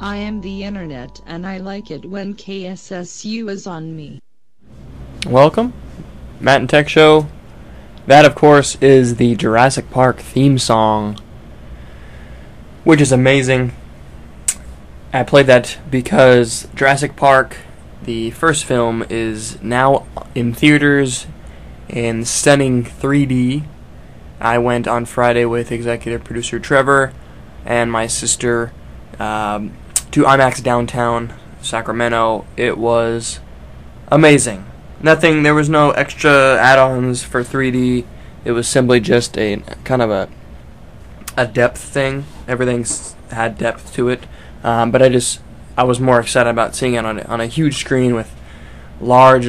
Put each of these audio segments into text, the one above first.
I am the internet and I like it when KSSU is on me. Welcome, Matt and Tech Show. That, of course, is the Jurassic Park theme song, which is amazing. I played that because Jurassic Park, the first film, is now in theaters in stunning 3D. I went on Friday with executive producer Trevor and my sister to IMAX downtown Sacramento. It was amazing. There was no extra add-ons for 3D. It was simply just a kind of a depth thing. Everything's had depth to it. But I was more excited about seeing it on a huge screen with large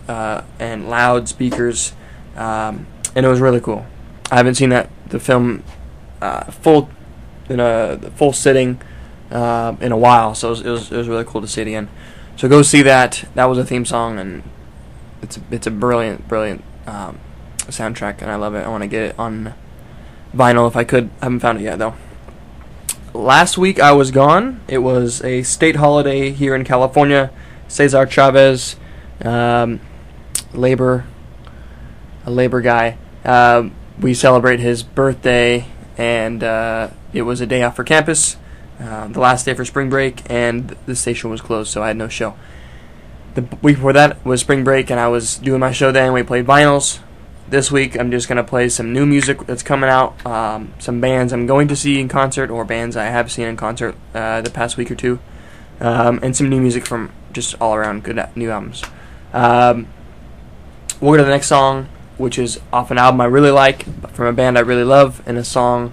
and loud speakers, and it was really cool. I haven't seen the film full sitting in a while, so it was really cool to see it again. So go see that. That was a theme song, and it's a brilliant soundtrack, and I love it. I want to get it on vinyl if I could. I haven't found it yet though. Last week I was gone. It was a state holiday here in California. Cesar Chavez, a labor guy. We celebrate his birthday, and it was a day off for campus, the last day for spring break, and the station was closed, so I had no show. The week before that was spring break, and I was doing my show then. We played vinyls. This week, I'm just going to play some new music that's coming out, some bands I'm going to see in concert, or bands I have seen in concert the past week or two, and some new music from just all around good new albums. We'll go to the next song, which is off an album I really like, from a band I really love, and a song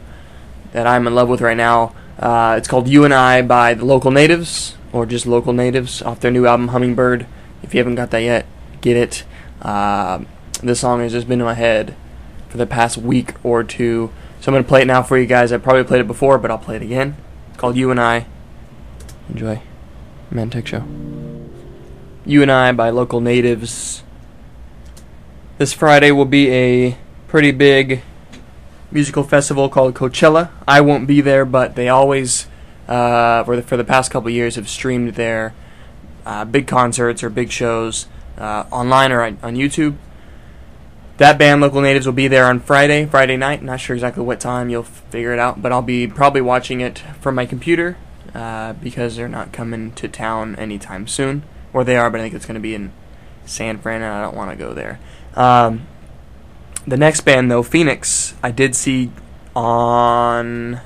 that I'm in love with right now. It's called You and I by the Local Natives, or just Local Natives, off their new album, Hummingbird. If you haven't got that yet, get it. This song has just been in my head for the past week or two, so I'm going to play it now for you guys. I probably played it before, but I'll play it again. It's called You and I. Enjoy. Man Tech Show. You and I by Local Natives. This Friday will be a pretty big musical festival called Coachella. I won't be there, but they always, for the past couple years, have streamed their big concerts or big shows online or on YouTube. That band, Local Natives, will be there on Friday night. Not sure exactly what time. You'll figure it out. But I'll be probably watching it from my computer because they're not coming to town anytime soon. Or they are, but I think it's going to be in San Fran, and I don't want to go there. The next band, though, Phoenix, I did see on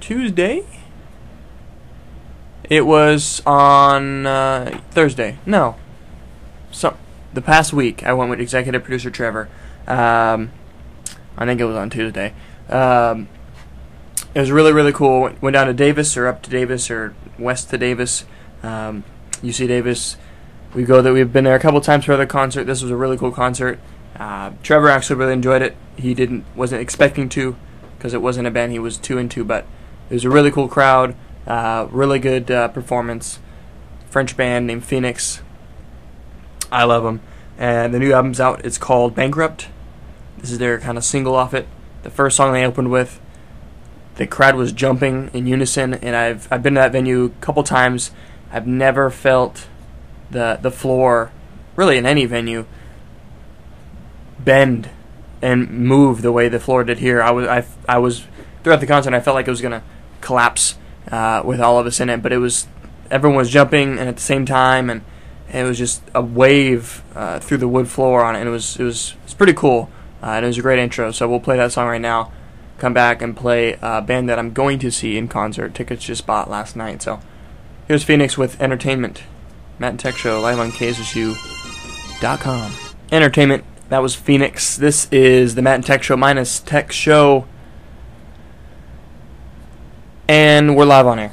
Tuesday. It was on Thursday. No. The past week, I went with executive producer Trevor. I think it was on Tuesday. It was really, really cool. Went down to Davis, or up to Davis, or west to Davis. UC Davis. We've been there a couple times for the concert. This was a really cool concert. Trevor actually really enjoyed it. He wasn't expecting to, because it wasn't a band he was too into, but it was a really cool crowd. Really good performance. French band named Phoenix. I love them. And the new album's out. It's called Bankrupt. This is their kind of single off it. The first song they opened with, the crowd was jumping in unison, and I've been to that venue a couple times. I've never felt the floor, really in any venue, bend and move the way the floor did here. I was throughout the concert, I felt like it was gonna collapse with all of us in it, but everyone was jumping and at the same time, and it was just a wave through the wood floor on it, and it was pretty cool, and it was a great intro. So we'll play that song right now, come back and play a band that I'm going to see in concert. Tickets just bought last night. So here's Phoenix with Entertainment. Matt and Tech Show, live on KSSU.com. Entertainment, that was Phoenix. This is the Matt and Tech Show minus Tech Show, and we're live on air.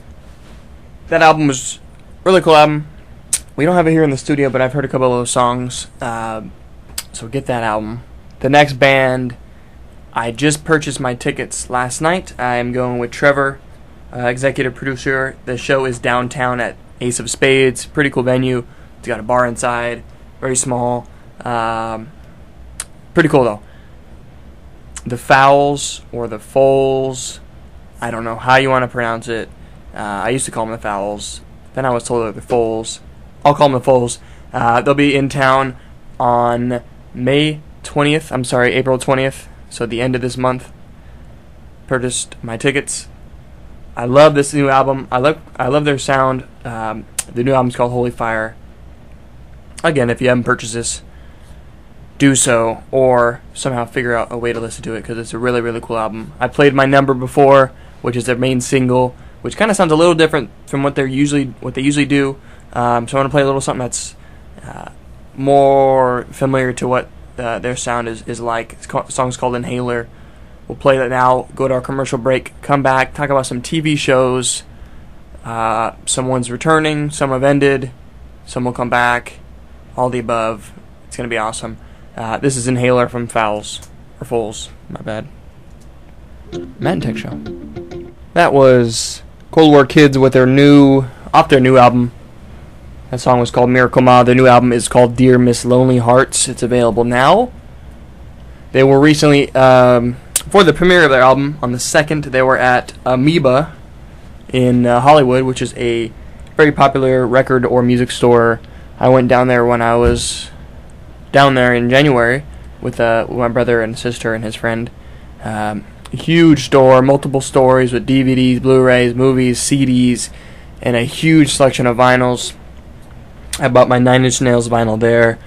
That album was a really cool album. We don't have it here in the studio, but I've heard a couple of those songs, so get that album. The next band, I just purchased my tickets last night. I am going with Trevor, executive producer. The show is downtown at Ace of Spades. Pretty cool venue. It's got a bar inside, very small. Pretty cool, though. The Fowls, or the Foals, I don't know how you want to pronounce it. I used to call them the Fowls. Then I was told they're the Foals. I'll call them the Foals. They'll be in town on April 20th, so the end of this month. Purchased my tickets. I love this new album. I love their sound. The new album's called Holy Fire. Again, if you haven't purchased this, do so, or somehow figure out a way to listen to it, because it's a really, really cool album. I played My Number before, which is their main single, which kind of sounds a little different from what they usually do. So I want to play a little something that's more familiar to what their sound is like. The song's called Inhaler. We'll play that now, go to our commercial break, come back, talk about some TV shows. Some one's returning, some have ended, some will come back, all the above. It's going to be awesome. This is Inhaler from Fowls, or Foals, my bad. Matt and Tech Show. That was Cold War Kids with their new album. That song was called Miracle Ma. Their new album is called Dear Miss Lonely Hearts. It's available now. They were recently, for the premiere of their album, on the 2nd, they were at Amoeba in Hollywood, which is a very popular record or music store. I went down there when I was down there in January with my brother and sister and his friend. Huge store, multiple stories with DVDs, Blu-rays, movies, CDs, and a huge selection of vinyls. I bought my Nine Inch Nails vinyl there.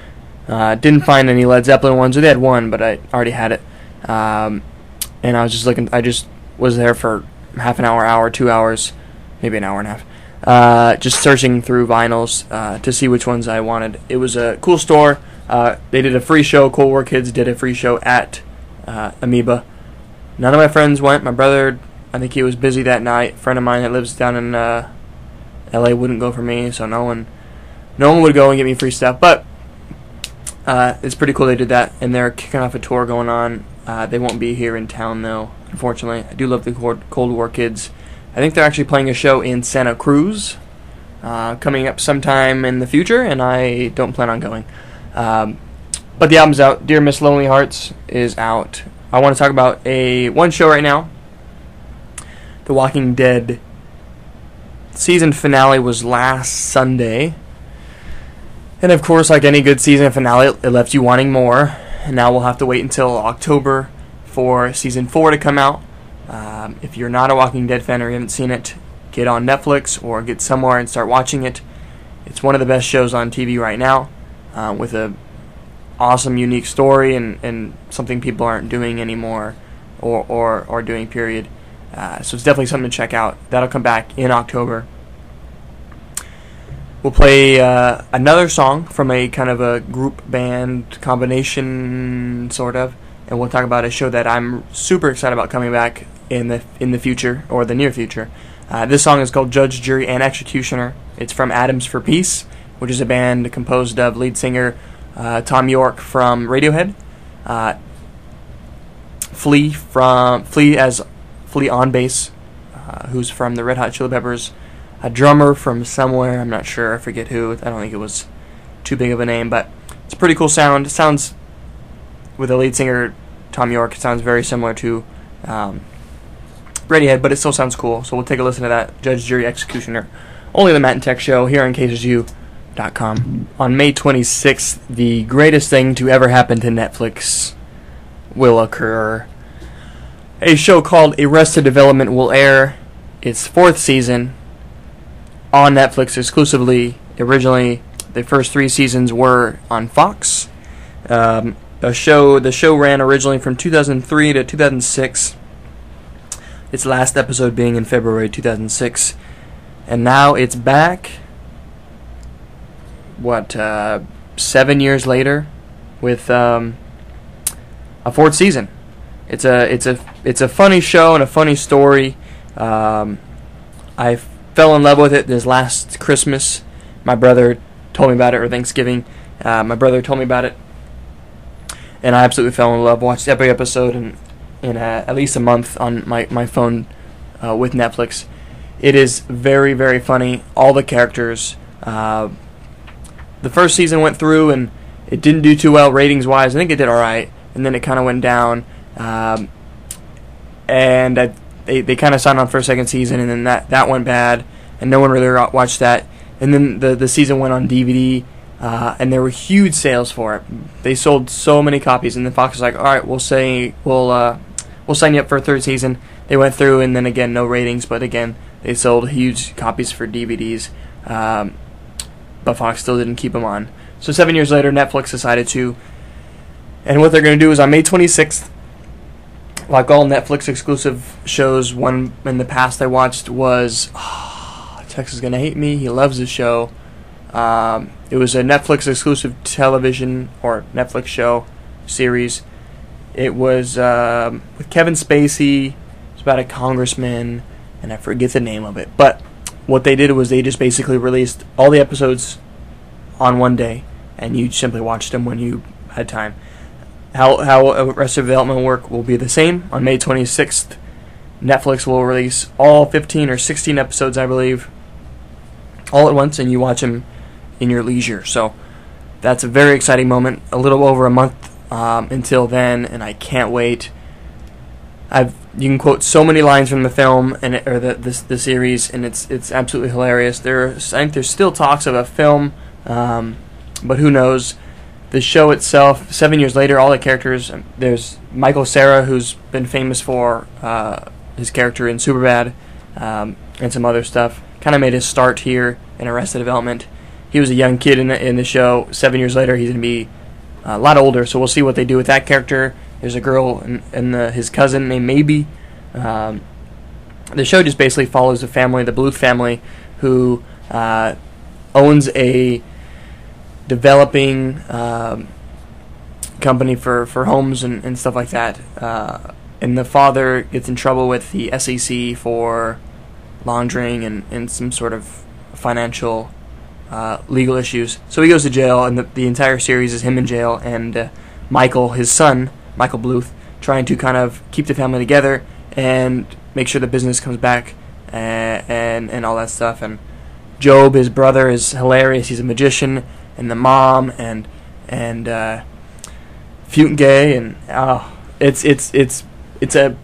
Didn't find any Led Zeppelin ones. They had one, but I already had it. And I was just looking. I just was there for half an hour, 2 hours, maybe an hour and a half, just searching through vinyls to see which ones I wanted. It was a cool store. They did a free show. Cold War Kids did a free show at Amoeba. None of my friends went. My brother, I think he was busy that night. A friend of mine that lives down in LA wouldn't go for me, so no one would go and get me free stuff. But it's pretty cool they did that, and they're kicking off a tour going on. They won't be here in town, though, unfortunately. I do love the Cold War Kids. I think they're actually playing a show in Santa Cruz coming up sometime in the future, and I don't plan on going. But the album's out. Dear Miss Lonely Hearts is out. I want to talk about one show right now. The Walking Dead season finale was last Sunday. And of course, like any good season finale, it left you wanting more. And now we'll have to wait until October for season 4 to come out. If you're not a Walking Dead fan or you haven't seen it, get on Netflix or get somewhere and start watching it. It's one of the best shows on TV right now, with a awesome, unique story and something people aren't doing anymore or doing, period. So it's definitely something to check out. That'll come back in October. We'll play another song from a kind of a group band combination, sort of, and we'll talk about a show that I'm super excited about coming back in the future, or the near future. This song is called Judge, Jury, and Executioner. It's from Atoms for Peace, which is a band composed of lead singer Tom York from Radiohead, Flea on bass, who's from the Red Hot Chili Peppers, a drummer from somewhere, I'm not sure, I forget who. I don't think it was too big of a name, but it's a pretty cool sound. It sounds, with the lead singer Tom York, it sounds very similar to Radiohead, but it still sounds cool. So we'll take a listen to that. Judge, Jury, Executioner. Only the Matt and Tech Show here on KSSU.com. On May 26th, the greatest thing to ever happen to Netflix will occur. A show called Arrested Development will air its 4th season on Netflix exclusively. Originally, the first 3 seasons were on Fox. The show ran originally from 2003 to 2006. Its last episode being in February 2006, and now it's back. 7 years later, with a 4th season. It's a funny show and a funny story. I fell in love with it this last Christmas. My brother told me about it, or Thanksgiving. My brother told me about it, and I absolutely fell in love. Watched every episode in at least a month on my phone with Netflix. It is very, very funny. All the characters. The first season went through, and it didn't do too well ratings-wise. I think it did all right, and then it kind of went down. And they kind of signed on for a second season, and then that went bad, and no one really watched that. And then the season went on DVD, and there were huge sales for it. They sold so many copies, and then Fox was like, all right, we'll sign you up for a third season. They went through, and then again, no ratings, but again, they sold huge copies for DVDs, but Fox still didn't keep them on. So 7 years later, Netflix decided to, and what they're going to do is on May 26th, like all Netflix exclusive shows, one in the past I watched was, Tex is going to hate me, he loves this show. It was a Netflix exclusive television or Netflix show series. It was with Kevin Spacey. It's about a congressman, and I forget the name of it. But what they did was they just basically released all the episodes on one day, and you simply watched them when you had time. How Arrested Development work will be the same. On May 26th, Netflix will release all 15 or 16 episodes, I believe, all at once, and you watch them in your leisure. So that's a very exciting moment. A little over a month until then, and I can't wait. You can quote so many lines from the film or the series, and it's absolutely hilarious. I think there's still talks of a film, but who knows? The show itself, 7 years later, all the characters. There's Michael Cera, who's been famous for his character in Superbad and some other stuff. Kind of made his start here in Arrested Development. He was a young kid in the show. 7 years later, he's going to be a lot older, so we'll see what they do with that character. There's a girl and his cousin named Maybe. The show just basically follows the family, the Bluth family, who owns a developing company for homes and stuff like that. And the father gets in trouble with the SEC for laundering and some sort of financial legal issues. So he goes to jail, and the entire series is him in jail, and Michael, his son, Michael Bluth, trying to kind of keep the family together and make sure the business comes back and all that stuff. And Job, his brother, is hilarious. He's a magician, and the mom and Futengay, and it's a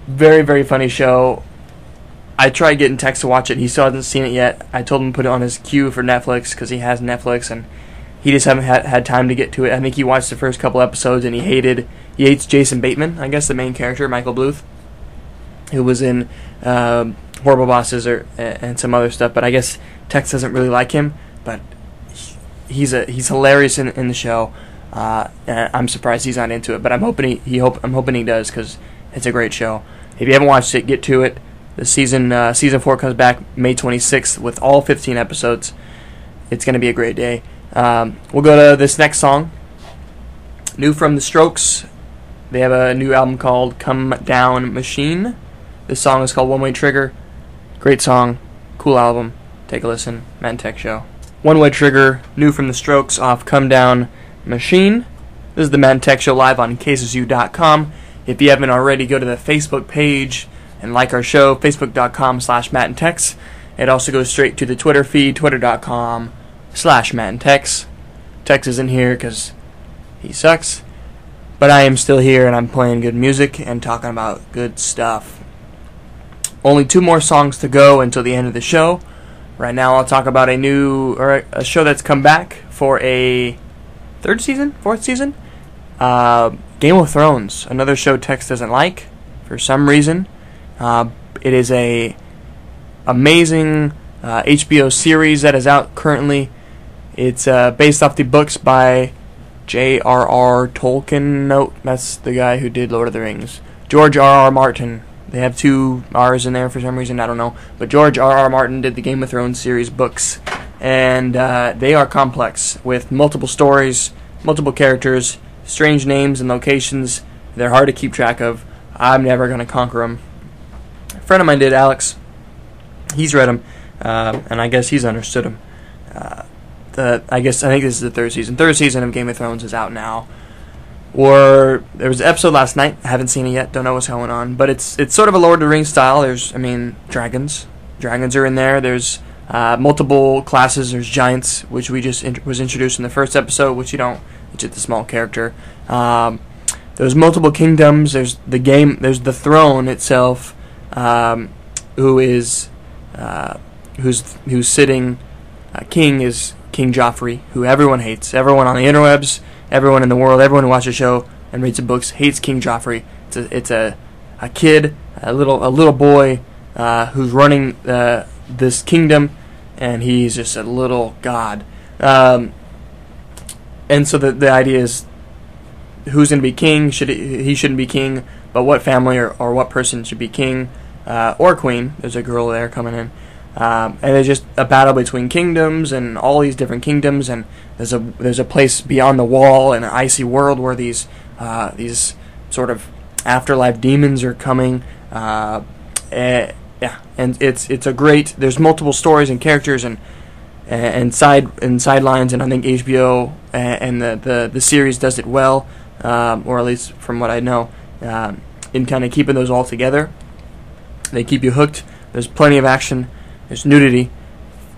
very, very funny show. I tried getting Tex to watch it. He still hasn't seen it yet. I told him to put it on his queue for Netflix because he has Netflix, and he just hasn't had time to get to it. I think he watched the first couple episodes, and he hates Jason Bateman, I guess the main character, Michael Bluth, who was in Horrible Bosses and some other stuff. But I guess Tex doesn't really like him. But he's hilarious in the show. And I'm surprised he's not into it. But I'm hoping he does, because it's a great show. If you haven't watched it, get to it. The season 4 comes back May 26th with all 15 episodes. It's going to be a great day. We'll go to this next song. New from The Strokes. They have a new album called Come Down Machine. This song is called One Way Trigger. Great song. Cool album. Take a listen. Matt and Tech Show. One Way Trigger. New from The Strokes off Come Down Machine. This is the Matt and Tech Show live on KSSU.com. If you haven't already, go to the Facebook page and like our show, facebook.com/MattandTex. It also goes straight to the Twitter feed, twitter.com/MattandTex. Tex isn't here because he sucks. But I am still here, and I'm playing good music and talking about good stuff. Only 2 more songs to go until the end of the show. Right now I'll talk about a show that's come back for a 4th season? Game of Thrones, another show Tex doesn't like for some reason. It is a amazing HBO series that is out currently. It's based off the books by J.R.R. Tolkien. No, that's the guy who did Lord of the Rings. George R.R. Martin. They have 2 R's in there for some reason, I don't know. But George R.R. Martin did the Game of Thrones series books. And they are complex, with multiple stories, multiple characters, strange names and locations. They're hard to keep track of. I'm never going to conquer them. A friend of mine did, Alex. He's read them, and I guess he's understood them. I think this is the 3rd season. 3rd season of Game of Thrones is out now. Or there was an episode last night. I haven't seen it yet. Don't know what's going on. But it's sort of a Lord of the Rings style. There's, dragons. Dragons are in there. There's multiple classes. There's giants, which we just was introduced in the first episode, which you don't. It's just a small character. There's multiple kingdoms. There's the game. There's the throne itself. who is who's sitting. King is King Joffrey, who everyone hates. Everyone on the interwebs, everyone in the world, everyone who watches the show and reads the books hates King Joffrey. It's a kid, a little boy who's running this kingdom, and he's just a little god. And so the idea is, who's going to be king? He shouldn't be king, but what family or what person should be king or queen? There's a girl there coming in. And there's just a battle between kingdoms and all these different kingdoms, and there's a place beyond the wall in an icy world where these sort of afterlife demons are coming. And it's a great. There's multiple stories and characters and sidelines, and I think HBO and the series does it well, or at least from what I know, in kind of keeping those all together. They keep you hooked. There's plenty of action. There's nudity.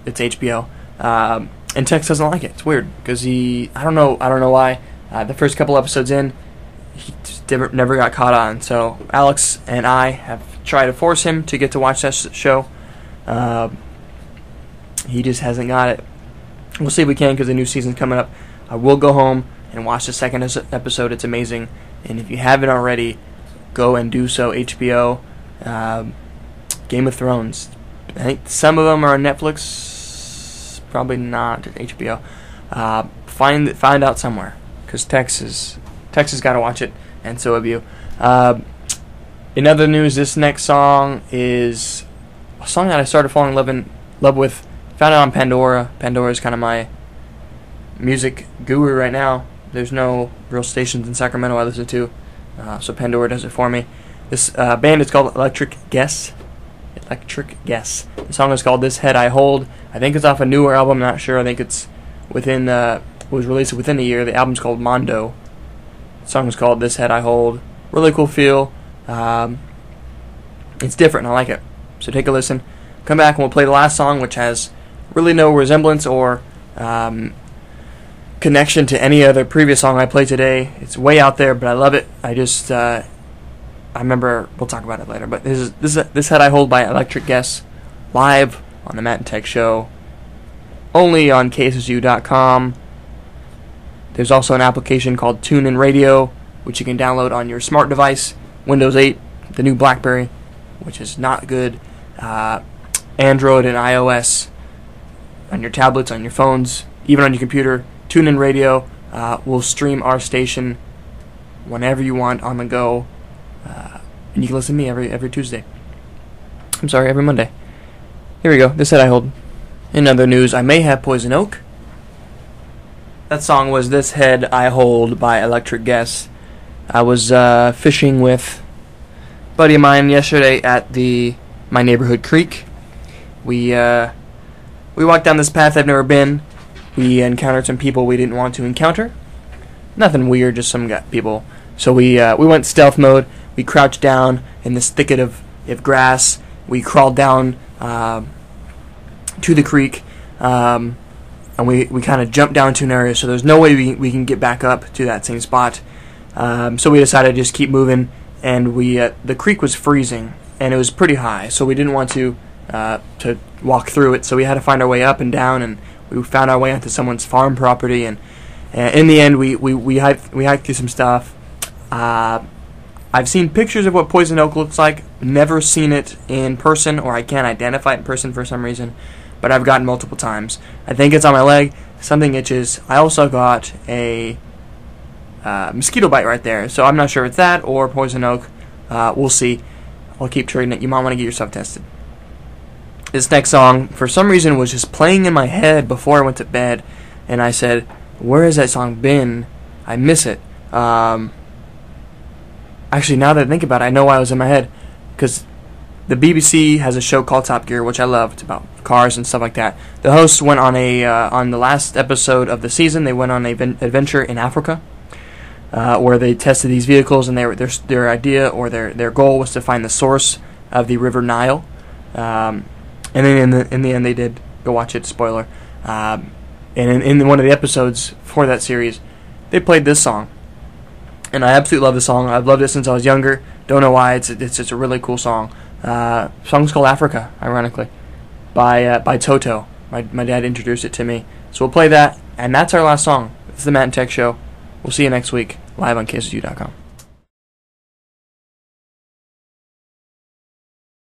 It's HBO, and Tex doesn't like it. It's weird because I don't know why. The first couple episodes in, he just never got caught on. So Alex and I have tried to force him to get to watch that show. He just hasn't got it. We'll see if we can because the new season's coming up. I will go home and watch the second episode. It's amazing, and if you haven't already, go and do so. HBO, Game of Thrones. I think some of them are on Netflix, probably not HBO. Find out somewhere, because Tex has got to watch it, and so have you. In other news, this next song is a song that I started falling in love with. Found it on Pandora. Pandora is kind of my music guru right now. There's no real stations in Sacramento I listen to, so Pandora does it for me. This band is called Electric Guess. The song is called This Head I Hold. I think it's off a newer album, I'm not sure. I think it's was released within a year. The album's called Mondo. The song is called This Head I Hold. Really cool feel. It's different, and I like it. So take a listen. Come back and we'll play the last song, which has really no resemblance or connection to any other previous song I played today. It's way out there, but I love it. I remember, we'll talk about it later, but this Head I Hold by Electric Guess, live on the Matt and Tech Show, only on KSSU.com. There's also an application called TuneIn Radio, which you can download on your smart device, Windows 8, the new BlackBerry, which is not good, Android and iOS, on your tablets, on your phones, even on your computer. TuneIn Radio will stream our station whenever you want on the go. And you can listen to me every Tuesday. Every Monday. Here we go. This Head I Hold. In other news, I may have Poison Oak. That song was This Head I Hold by Electric Guess. I was fishing with a buddy of mine yesterday at my neighborhood creek. We walked down this path I've never been. We encountered some people we didn't want to encounter. Nothing weird, just some people. So we went stealth mode. We crouched down in this thicket of grass. We crawled down to the creek, and we kind of jumped down to an area, so there's no way we can get back up to that same spot. So we decided to just keep moving, and the creek was freezing, and it was pretty high, so we didn't want to walk through it, so we had to find our way up and down, and we found our way onto someone's farm property, and in the end, we hiked through some stuff. I've seen pictures of what Poison Oak looks like, never seen it in person, or I can't identify it in person for some reason, but I've gotten multiple times. I think it's on my leg, something itches. I also got a mosquito bite right there, so I'm not sure if it's that or Poison Oak. We'll see. I'll keep treating it. You might want to get yourself tested. This next song, for some reason, was just playing in my head before I went to bed, and I said, where has that song been? I miss it. Actually, now that I think about it, I know why it was in my head. Because the BBC has a show called Top Gear, which I love. It's about cars and stuff like that. The hosts went on on the last episode of the season, they went on an adventure in Africa, where they tested these vehicles, and their idea or their goal was to find the source of the River Nile. And then in the end, they did. Go watch it. Spoiler. And in one of the episodes for that series, they played this song. And I absolutely love the song. I've loved it since I was younger. Don't know why. It's just a really cool song. Song's called Africa, ironically, by Toto. My dad introduced it to me. So we'll play that, and that's our last song. It's the Matt and Tech Show. We'll see you next week, live on KSU.com.